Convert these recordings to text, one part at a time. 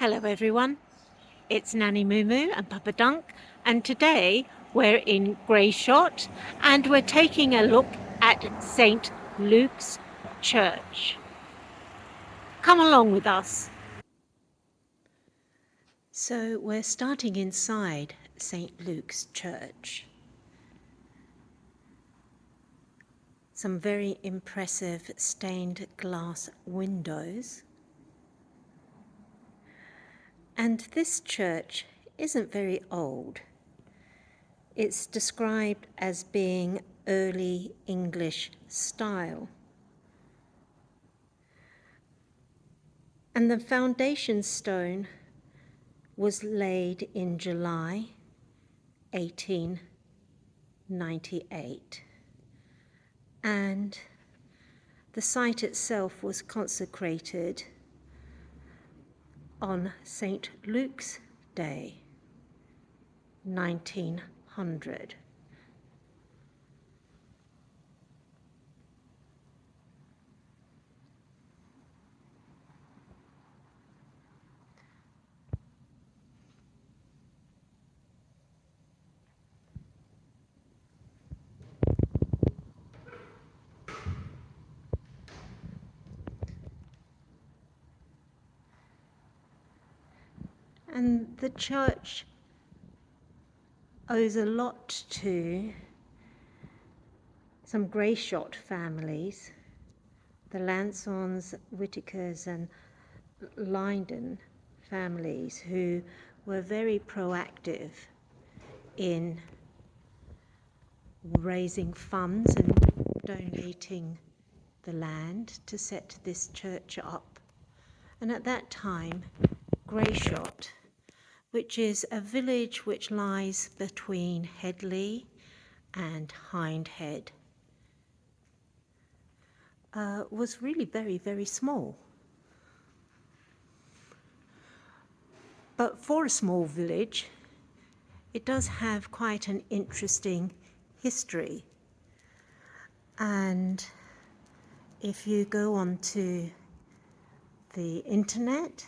Hello everyone, it's Nanny Moo Moo and Papa Dunk, and today we're in Grayshott and we're taking a look at St. Luke's Church. Come along with us. So we're starting inside St. Luke's Church. Some very impressive stained glass windows. And this church isn't very old. It's described as being early English style. And the foundation stone was laid in July 1898. And the site itself was consecrated on St. Luke's Day, 1900. And the church owes a lot to some Grayshott families, the Lansons, Whitakers and Lyndon families, who were very proactive in raising funds and donating the land to set this church up. And at that time, Grayshott, which is a village which lies between Headley and Hindhead, was really very, very small. But for a small village, it does have quite an interesting history. And if you go onto the internet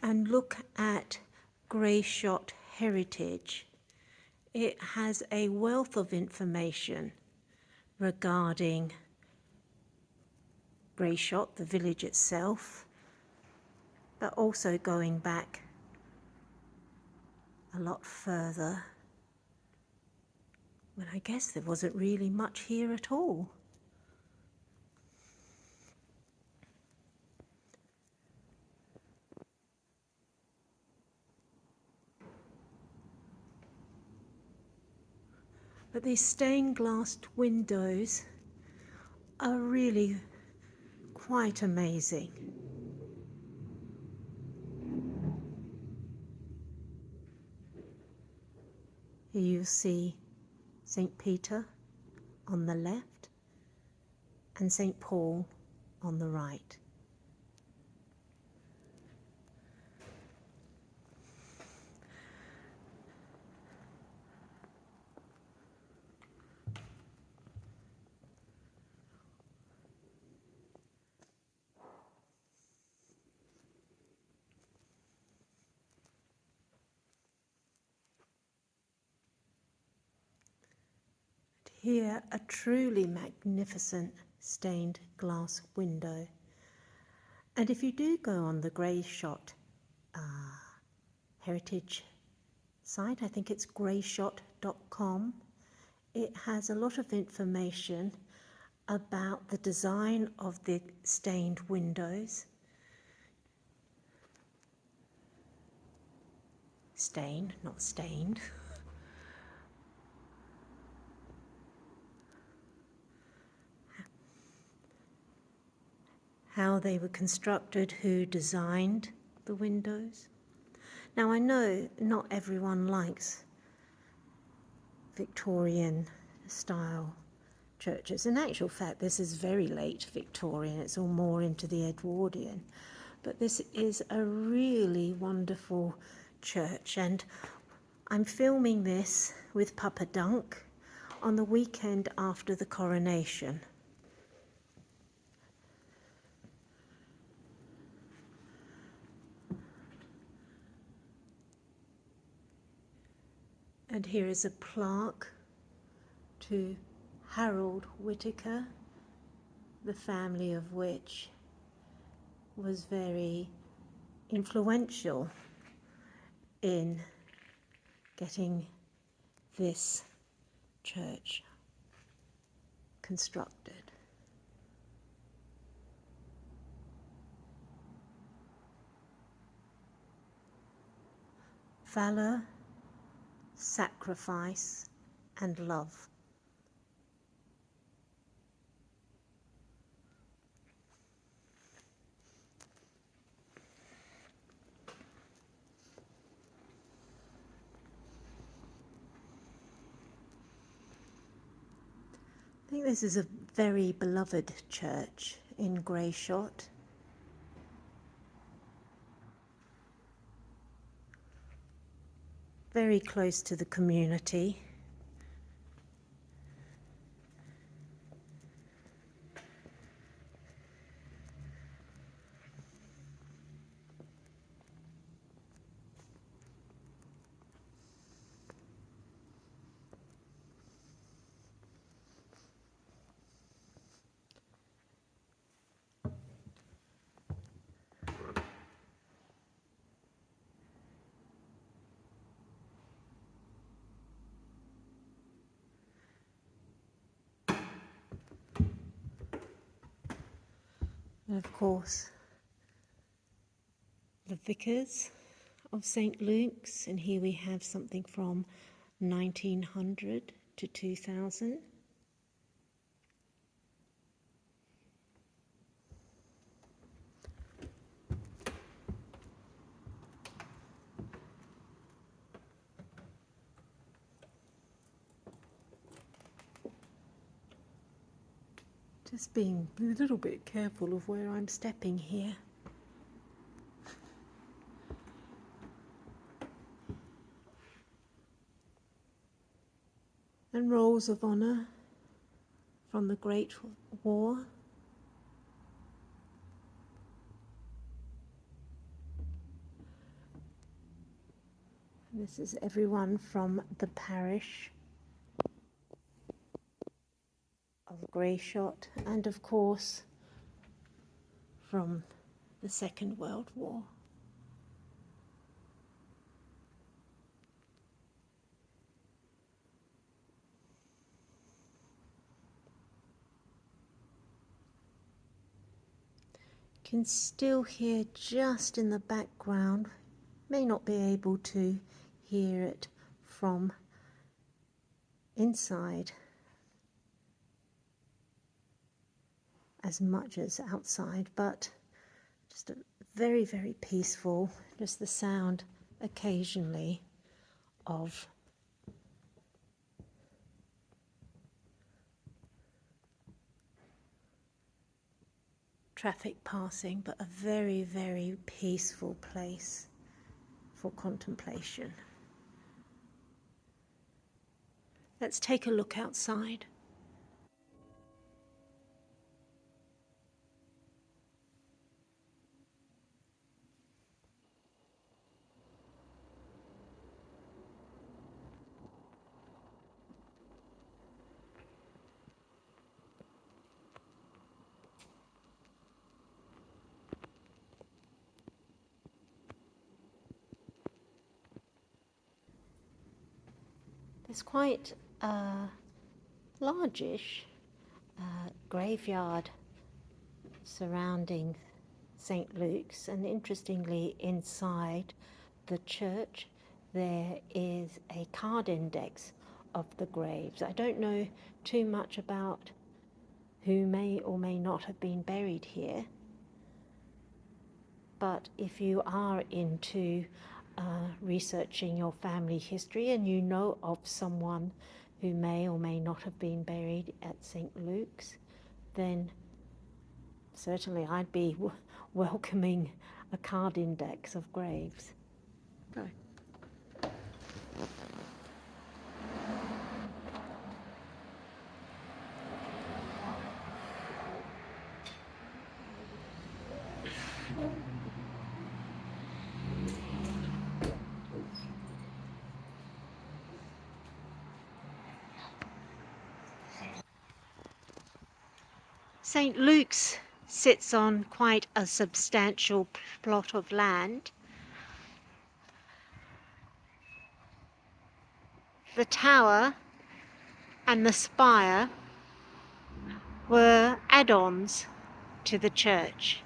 and look at Grayshott heritage, it has a wealth of information regarding Grayshott, the village itself, but also going back a lot further, when I guess there wasn't really much here at all. But these stained glass windows are really quite amazing. Here you see St. Peter on the left and St. Paul on the right. Here, a truly magnificent stained glass window. And if you do go on the Grayshott heritage site, I think it's grayshott.com, it has a lot of information about the design of the stained windows. Stained, not stained. How they were constructed, who designed the windows. Now I know not everyone likes Victorian style churches. In actual fact, this is very late Victorian, it's all more into the Edwardian. But this is a really wonderful church, and I'm filming this with Papa Dunk on the weekend after the coronation. And here is a plaque to Harold Whittaker, the family of which was very influential in getting this church constructed. Valor, sacrifice, and love. I think this is a very beloved church in Grayshott. Very close to the community. And of course, the vicars of St. Luke's, and here we have something from 1900 to 2000. Just being a little bit careful of where I'm stepping here. And rolls of honour from the Great War. This is everyone from the parish of Grayshott, and of course from the Second World War. Can still hear just in the background, may not be able to hear it from inside as much as outside, but just a very, very peaceful, just the sound occasionally of traffic passing, but a very, very peaceful place for contemplation. Let's take a look outside. There's quite a largish graveyard surrounding St. Luke's, and interestingly inside the church there is a card index of the graves. I don't know too much about who may or may not have been buried here, but if you are into researching your family history and you know of someone who may or may not have been buried at St. Luke's, then certainly I'd be welcoming a card index of graves. Go. St. Luke's sits on quite a substantial plot of land. The tower and the spire were add-ons to the church.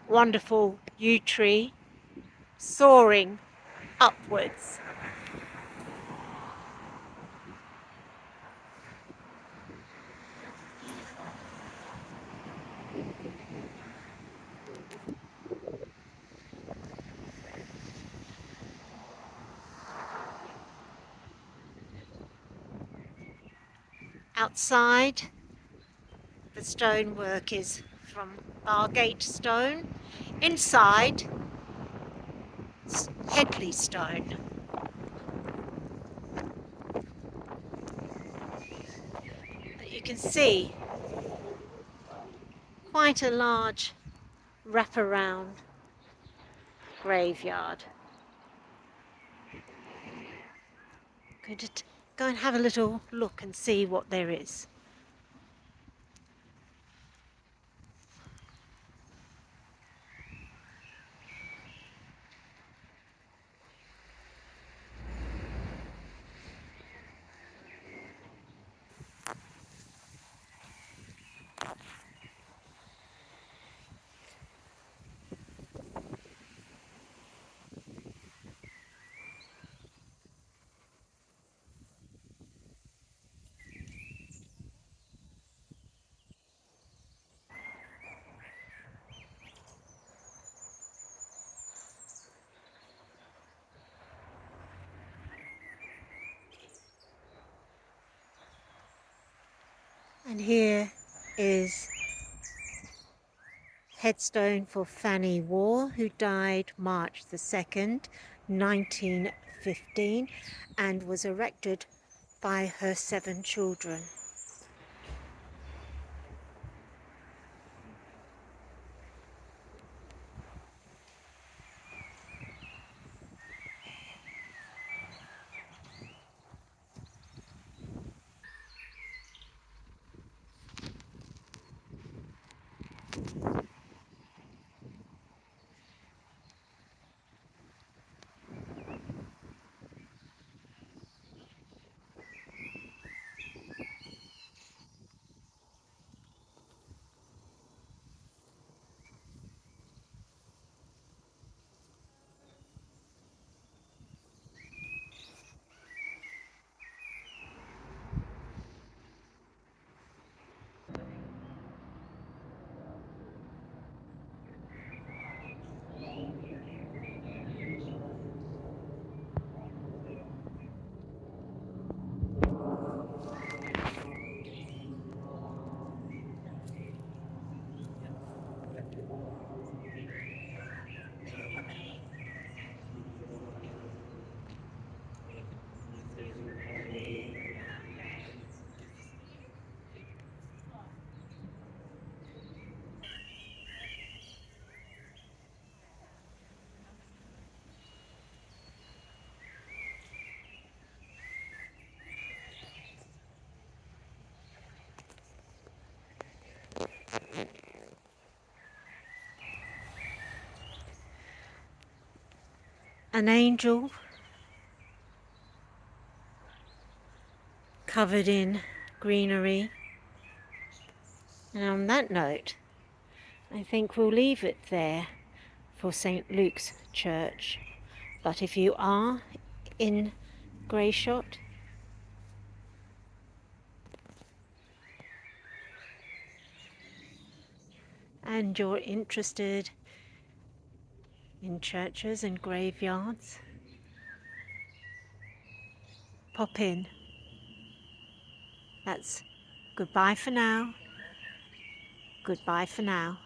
Wonderful yew tree soaring upwards. Outside, the stonework is from Bargate stone. Inside, Headley stone. But you can see quite a large wraparound graveyard. I'm going to go and have a little look and see what there is. And here is headstone for Fanny Waugh, who died March the 2nd, 1915, and was erected by her 7 children. An angel covered in greenery. And on that note, I think we'll leave it there for St. Luke's Church. But if you are in Grayshott, and you're interested in churches and graveyards, pop in. That's goodbye for now. Goodbye for now.